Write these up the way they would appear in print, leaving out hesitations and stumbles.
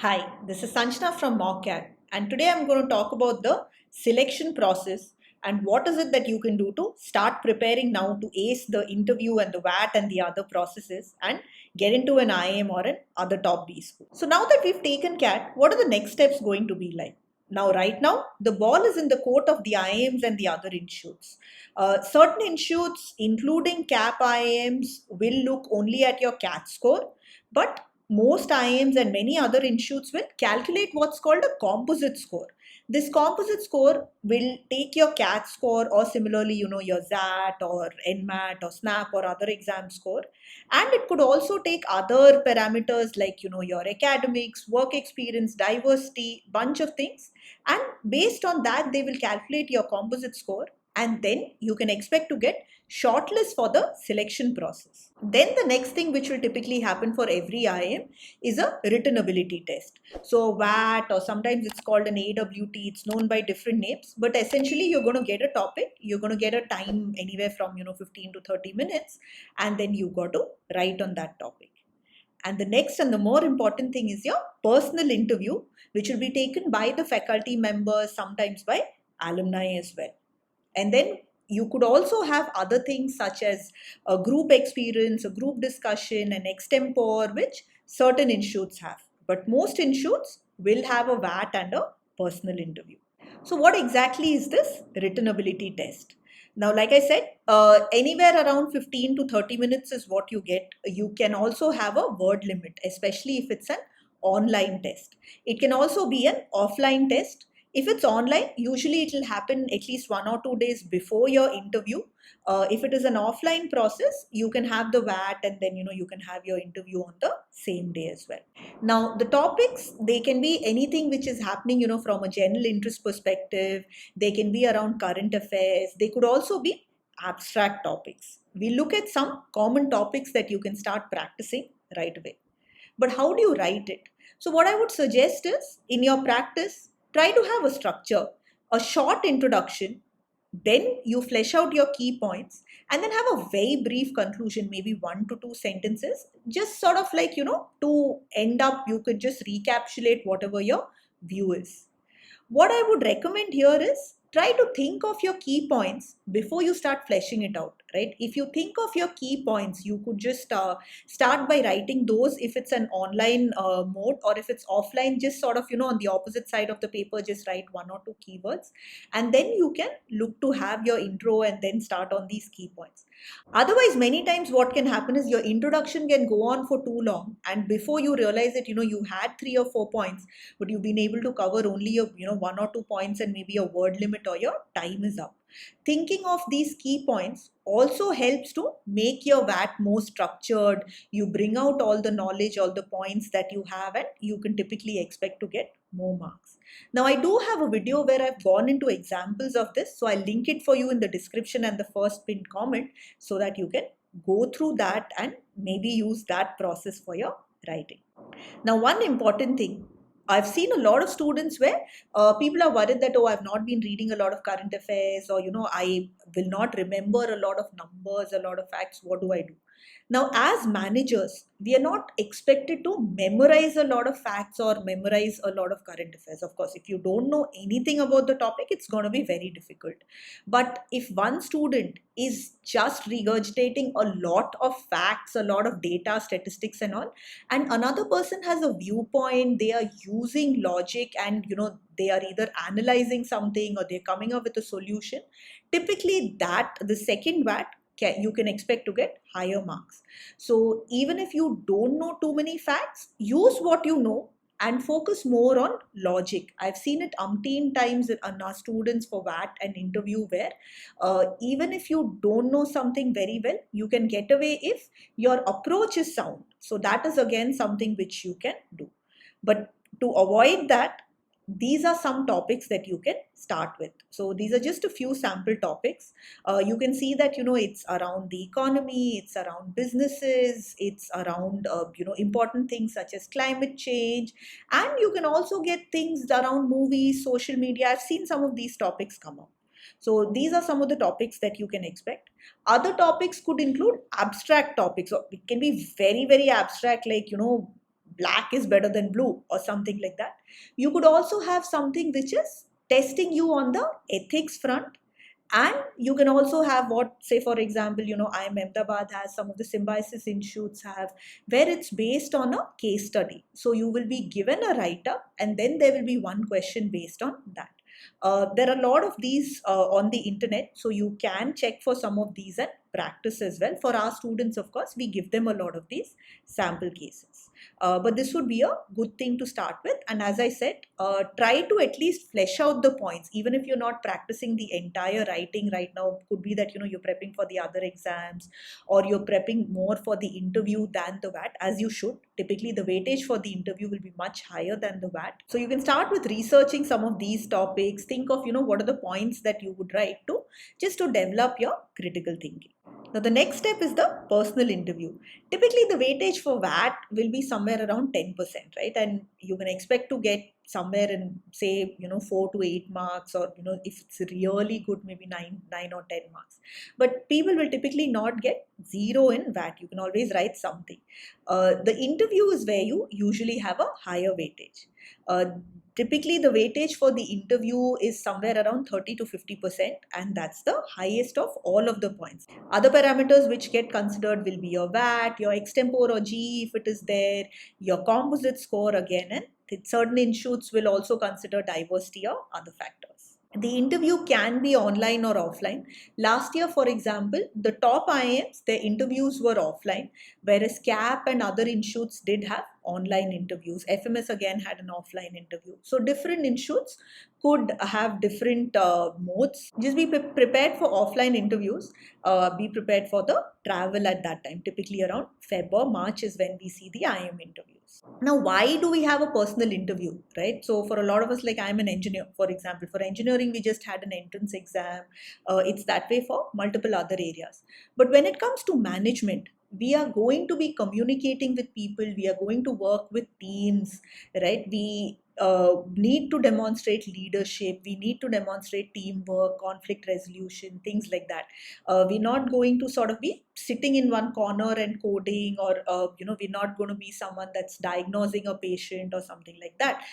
Hi, this is Sanjana from Mockat, and today I'm going to talk about the selection process and what is it that you can do to start preparing now to ace the interview and the WAT and the other processes and get into an IIM or an other top B school. So now that we've taken CAT, what are the next steps going to be like? Now, right now, the ball is in the court of the IIMs and the other institutes. Certain institutes, including CAP IIMs, will look only at your CAT score, but most IIMs and many other institutes will calculate what's called a composite score. This composite score will take your CAT score or similarly, your XAT or NMAT or SNAP or other exam score. And it could also take other parameters like, your academics, work experience, diversity, bunch of things. And based on that, they will calculate your composite score. And then you can expect to get shortlist for the selection process. Then the next thing which will typically happen for every IIM is a written ability test. So WAT or sometimes it's called an AWT, it's known by different names, but essentially you're going to get a topic, you're going to get a time anywhere from 15 to 30 minutes, and then you got to write on that topic. And the next and the more important thing is your personal interview, which will be taken by the faculty members, sometimes by alumni as well. And then you could also have other things such as a group experience, a group discussion, an extempore, which certain institutes have. But most institutes will have a WAT and a personal interview. So what exactly is this written ability test? Now, like I said, anywhere around 15 to 30 minutes is what you get. You can also have a word limit, especially if it's an online test. It can also be an offline test. If it's online, usually it will happen at least 1 or 2 days before your interview. If it is an offline process, you can have the WAT and then you can have your interview on the same day as well. Now, the topics, they can be anything which is happening, from a general interest perspective. They can be around current affairs. They could also be abstract topics. We look at some common topics that you can start practicing right away. But how do you write it? So what I would suggest is, in your practice, try to have a structure, a short introduction, then you flesh out your key points, and then have a very brief conclusion, maybe 1 to 2 sentences, just sort of like, to end up, you could just recapitulate whatever your view is. What I would recommend here is try to think of your key points before you start fleshing it out, right? If you think of your key points, you could just start by writing those if it's an online mode, or if it's offline, just sort of, on the opposite side of the paper, just write 1 or 2 keywords. And then you can look to have your intro and then start on these key points. Otherwise, many times what can happen is your introduction can go on for too long, and before you realize it, you had 3 or 4 points, but you've been able to cover only your 1 or 2 points, and maybe your word limit or your time is up. Thinking of these key points also helps to make your WAT more structured. You bring out all the knowledge, all the points that you have, and you can typically expect to get more marks. Now, I do have a video where I've gone into examples of this, so I'll link it for you in the description and the first pinned comment so that you can go through that and maybe use that process for your writing. Now, one important thing, I've seen a lot of students where people are worried that, oh, I've not been reading a lot of current affairs, or, I will not remember a lot of numbers, a lot of facts. What do I do? Now, as managers, we are not expected to memorize a lot of facts or memorize a lot of current affairs. Of course, if you don't know anything about the topic, it's going to be very difficult. But if one student is just regurgitating a lot of facts, a lot of data, statistics and all, and another person has a viewpoint, they are using logic, and they are either analyzing something or they're coming up with a solution, typically that the second WAT, you can expect to get higher marks. So even if you don't know too many facts, use what you know and focus more on logic. I've seen it umpteen times in our students for WAT and interview where even if you don't know something very well, you can get away if your approach is sound. So that is again something which you can do. But to avoid that, these are some topics that you can start with. So these are just a few sample topics. You can see that, it's around the economy, it's around businesses, it's around, important things such as climate change. And you can also get things around movies, social media. I've seen some of these topics come up. So these are some of the topics that you can expect. Other topics could include abstract topics. So it can be very, very abstract, like, black is better than blue or something like that. You could also have something which is testing you on the ethics front. And you can also have what, say, for example, IIM Ahmedabad has some of the symbiosis institutes have, where it's based on a case study. So you will be given a write-up and then there will be one question based on that. There are a lot of these on the internet, so you can check for some of these and practice as well. For our students, of course, we give them a lot of these sample cases. But this would be a good thing to start with. And as I said, try to at least flesh out the points, even if you're not practicing the entire writing right now. Could be that you're prepping for the other exams, or you're prepping more for the interview than the WAT, as you should. Typically, the weightage for the interview will be much higher than the WAT. So you can start with researching some of these topics. Think of what are the points that you would write to, just to develop your critical thinking. Now, the next step is the personal interview. Typically, the weightage for WAT will be somewhere around 10%, right? And you can expect to get somewhere in, say, 4 to 8 marks, or, if it's really good, maybe 9 or 10 marks. But people will typically not get 0 in WAT. You can always write something. The interview is where you usually have a higher weightage. Typically, the weightage for the interview is somewhere around 30 to 50%, and that's the highest of all of the points. Other parameters which get considered will be your WAT, your extempore or GE if it is there, your composite score again, and certain institutes will also consider diversity or other factors. The interview can be online or offline. Last year, for example, the top IIMs, their interviews were offline, whereas CAP and other institutes did have online interviews. FMS again had an offline interview. So different institutes could have different modes. Just be prepared for offline interviews. Be prepared for the travel at that time. Typically around Feb or March is when we see the IIM interviews. Now, why do we have a personal interview, right? So for a lot of us, like I'm an engineer, for example, for engineering, we just had an entrance exam. It's that way for multiple other areas. But when it comes to management, we are going to be communicating with people. We are going to work with teams, right? We need to demonstrate leadership. We need to demonstrate teamwork, conflict resolution, things like that. We're not going to sort of be sitting in one corner and coding, or we're not going to be someone that's diagnosing a patient or something like that.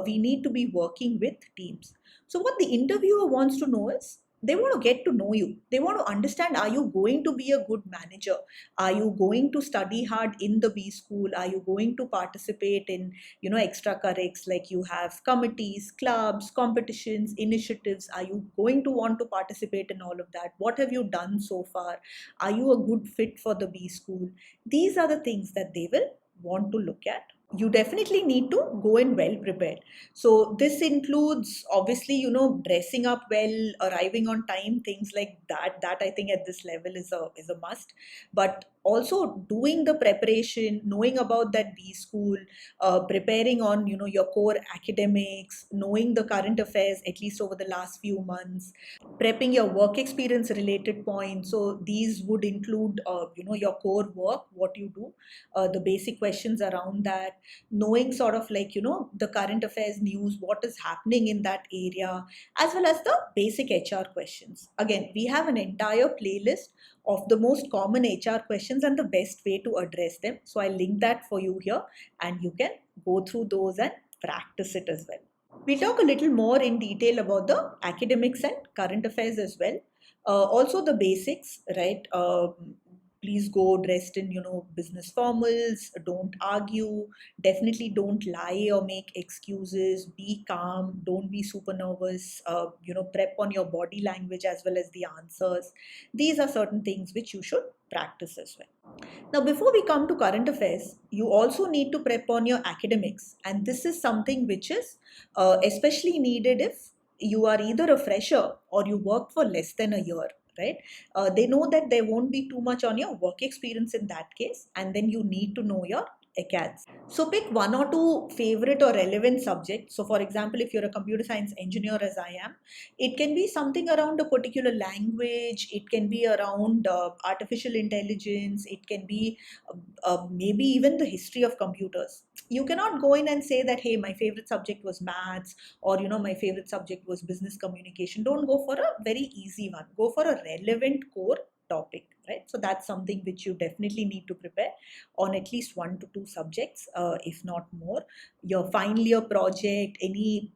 We need to be working with teams. So what the interviewer wants to know is, they want to get to know you. They want to understand, are you going to be a good manager? Are you going to study hard in the B school? Are you going to participate in extracurriculars, like you have committees, clubs, competitions, initiatives? Are you going to want to participate in all of that? What have you done so far? Are you a good fit for the B school? These are the things that they will want to look at. You definitely need to go in well prepared. So this includes, obviously, dressing up well, arriving on time, things like that. That I think at this level is a must. But also doing the preparation, knowing about that B school, preparing on your core academics, knowing the current affairs at least over the last few months, prepping your work experience related points. So these would include your core work, what you do, the basic questions around that, knowing sort of like the current affairs news, what is happening in that area, as well as the basic HR questions. Again, we have an entire playlist of the most common HR questions and the best way to address them. So I'll link that for you here, and you can go through those and practice it as well. We'll talk a little more in detail about the academics and current affairs as well. Also the basics, right? Please go dressed in business formals. Don't argue. Definitely don't lie or make excuses. Be calm. Don't be super nervous. Prep on your body language as well as the answers. These are certain things which you should practice as well. Now, before we come to current affairs, you also need to prep on your academics, and this is something which is especially needed if you are either a fresher or you worked for less than a year, right? They know that there won't be too much on your work experience in that case, and then you need to know your IIMcats. So pick one or two favorite or relevant subjects. So for example, if you're a computer science engineer as I am, it can be something around a particular language, it can be around artificial intelligence, it can be maybe even the history of computers. You cannot go in and say that, hey, my favorite subject was maths, or my favorite subject was business communication. Don't go for a very easy one. Go for a relevant core topic, right? So that's something which you definitely need to prepare on at least 1 to 2 subjects, if not more. Your final year project, any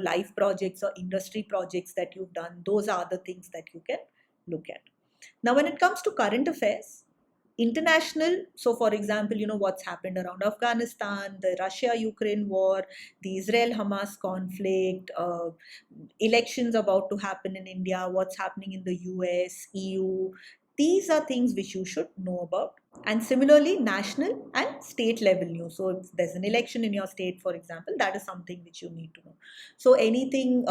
life projects or industry projects that you've done, those are the things that you can look at. Now, when it comes to current affairs, international, so for example, what's happened around Afghanistan, the Russia-Ukraine war, the Israel-Hamas conflict, elections about to happen in India, what's happening in the US, EU. These are things which you should know about. And similarly, national and state level news. So if there's an election in your state, for example, that is something which you need to know. So anything,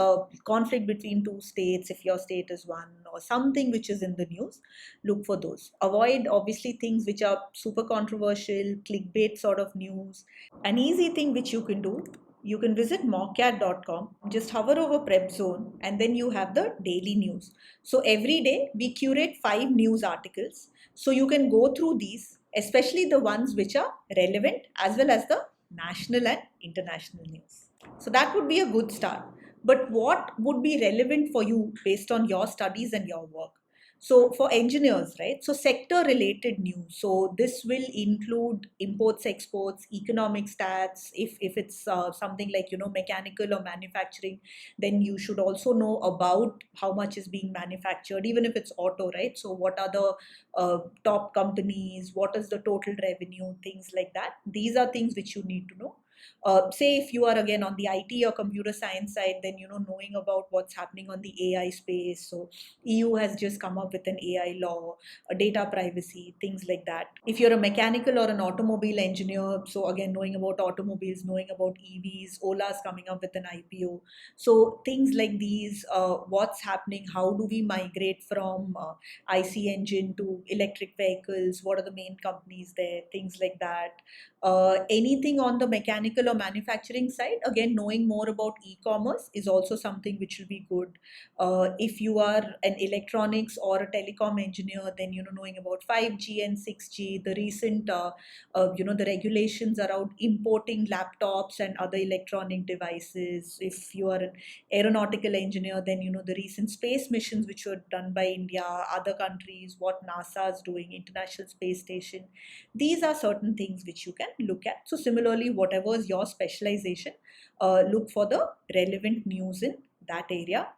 conflict between two states, if your state is one, or something which is in the news, look for those. Avoid obviously things which are super controversial, clickbait sort of news. An easy thing which you can do, you can visit mockat.com, just hover over prep zone, and then you have the daily news. So every day we curate 5 news articles. So you can go through these, especially the ones which are relevant, as well as the national and international news. So that would be a good start. But what would be relevant for you based on your studies and your work? So for engineers, right? So sector related news. So this will include imports, exports, economic stats. If it's something like, mechanical or manufacturing, then you should also know about how much is being manufactured, even if it's auto, right? So what are the top companies? What is the total revenue? Things like that. These are things which you need to know. Say if you are again on the IT or computer science side, then knowing about what's happening on the AI space. So EU has just come up with an AI law, data privacy, things like that. If you're a mechanical or an automobile engineer, so again knowing about automobiles, knowing about EVs, Ola's coming up with an IPO. So things like these, what's happening, how do we migrate from IC engine to electric vehicles, what are the main companies there, things like that. Anything on the mechanical or manufacturing side, again knowing more about e-commerce is also something which will be good. If you are an electronics or a telecom engineer, then knowing about 5G and 6G, the recent the regulations around importing laptops and other electronic devices. If you are an aeronautical engineer, then the recent space missions which were done by India, other countries, what NASA is doing, International Space Station. These are certain things which you can look at. So similarly, whatever is your specialization, look for the relevant news in that area.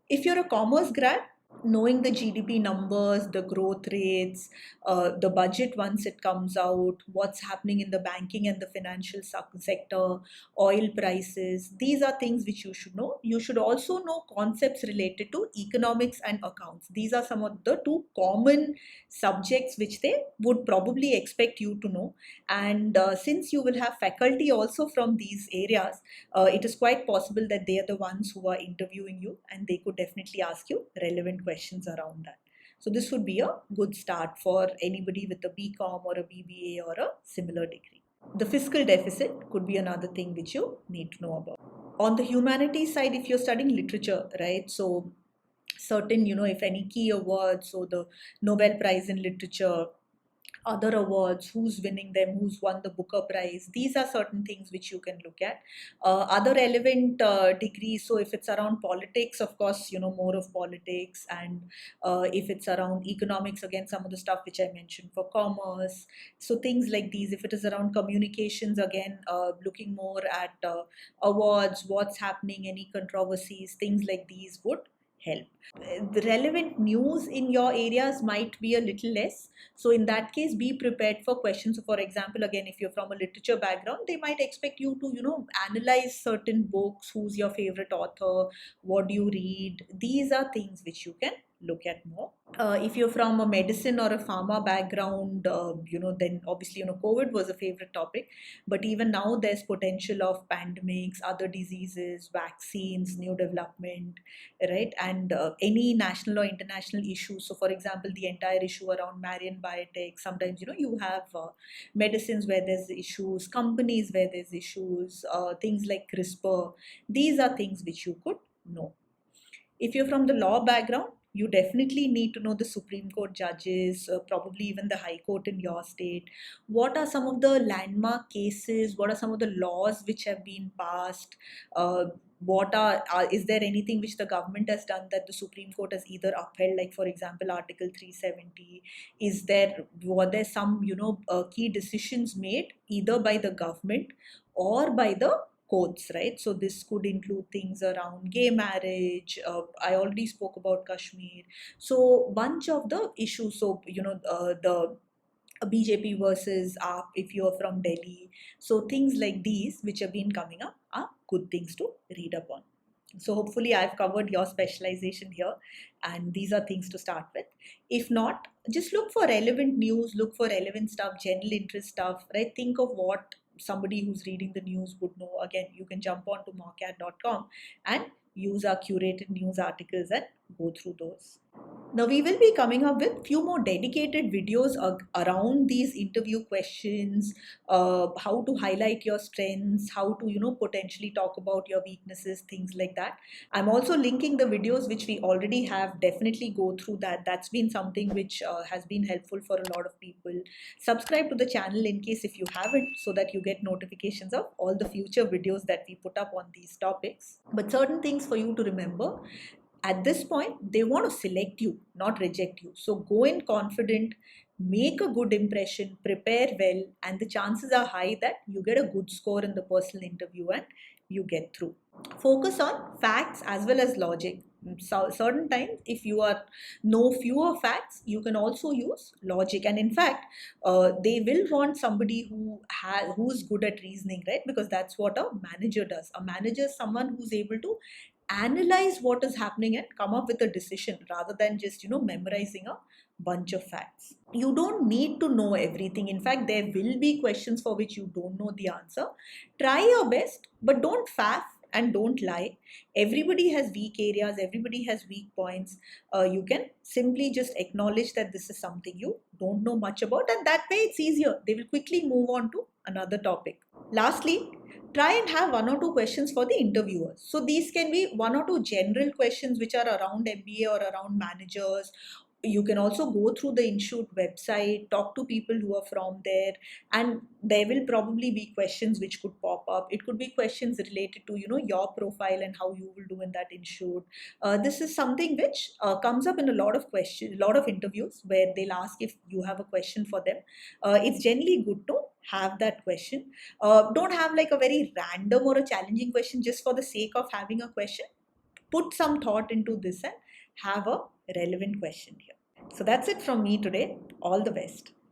If you're a commerce grad, knowing the GDP numbers, the growth rates, the budget once it comes out, what's happening in the banking and the financial sector, oil prices, these are things which you should know. You should also know concepts related to economics and accounts. These are some of the 2 common subjects which they would probably expect you to know. And since you will have faculty also from these areas, it is quite possible that they are the ones who are interviewing you, and they could definitely ask you relevant questions around that. So this would be a good start for anybody with a BCom or a BBA or a similar degree. The fiscal deficit could be another thing which you need to know about. On the humanities side, if you're studying literature, right? So certain, if any key awards, so the Nobel Prize in Literature, other awards, who's winning them, who's won the Booker Prize. These are certain things which you can look at. Other relevant degrees, so if it's around politics, of course, more of politics. And if it's around economics, again, some of the stuff which I mentioned for commerce. So things like these. If it is around communications, again, looking more at awards, what's happening, any controversies, things like these would help. The relevant news in your areas might be a little less. So in that case, be prepared for questions. So for example, again, if you're from a literature background, they might expect you to, analyze certain books. Who's your favorite author? What do you read? These are things which you can look at more. If you're from a medicine or a pharma background, then obviously, COVID was a favorite topic. But even now, there's potential of pandemics, other diseases, vaccines, new development, right? And any national or international issues. So, for example, the entire issue around Marian Biotech. Sometimes, you have medicines where there's issues, companies where there's issues, things like CRISPR. These are things which you could know. If you're from the law background, you definitely need to know the Supreme Court judges, probably even the High Court in your state. What are some of the landmark cases? What are some of the laws which have been passed? is there anything which the government has done that the Supreme Court has either upheld, like for example Article 370? Were there some key decisions made either by the government or by the courts, right? So this could include things around gay marriage. I already spoke about Kashmir. So bunch of the issues. So the BJP versus AAP if you're from Delhi. So things like these which have been coming up are good things to read up on. So hopefully I've covered your specialization here, and these are things to start with. If not, just look for relevant news, look for relevant stuff, general interest stuff, right? Think of what somebody who's reading the news would know. Again, you can jump onto mockat.com and use our curated news articles and go through those. Now we will be coming up with few more dedicated videos around these interview questions, how to highlight your strengths, how to potentially talk about your weaknesses, things like that. I'm also linking the videos which we already have. Definitely go through that. That's been something which has been helpful for a lot of people. Subscribe to the channel in case if you haven't, so that you get notifications of all the future videos that we put up on these topics. But certain things for you to remember: at this point, they want to select you, not reject you. So go in confident, make a good impression, prepare well, and the chances are high that you get a good score in the personal interview and you get through. Focus on facts as well as logic. So certain times, if you are know fewer facts, you can also use logic. And in fact, they will want somebody who's good at reasoning, right? Because that's what a manager does. A manager is someone who's able to analyze what is happening and come up with a decision rather than just memorizing a bunch of facts. You don't need to know everything. In fact, there will be questions for which you don't know the answer. Try your best, but don't faff and don't lie. Everybody has weak areas, everybody has weak points. You can simply just acknowledge that this is something you don't know much about, and that way it's easier. They will quickly move on to another topic. Lastly, try and have one or two questions for the interviewers. So these can be one or two general questions which are around MBA or around managers. You can also go through the institute website, talk to people who are from there, and there will probably be questions which could pop up. It could be questions related to your profile and how you will do in that institute. This is something which comes up in a lot of interviews where they'll ask if you have a question for them. It's generally good to have that question. Don't have like a very random or a challenging question just for the sake of having a question. Put some thought into this and have a relevant question here. So that's it from me today. All the best.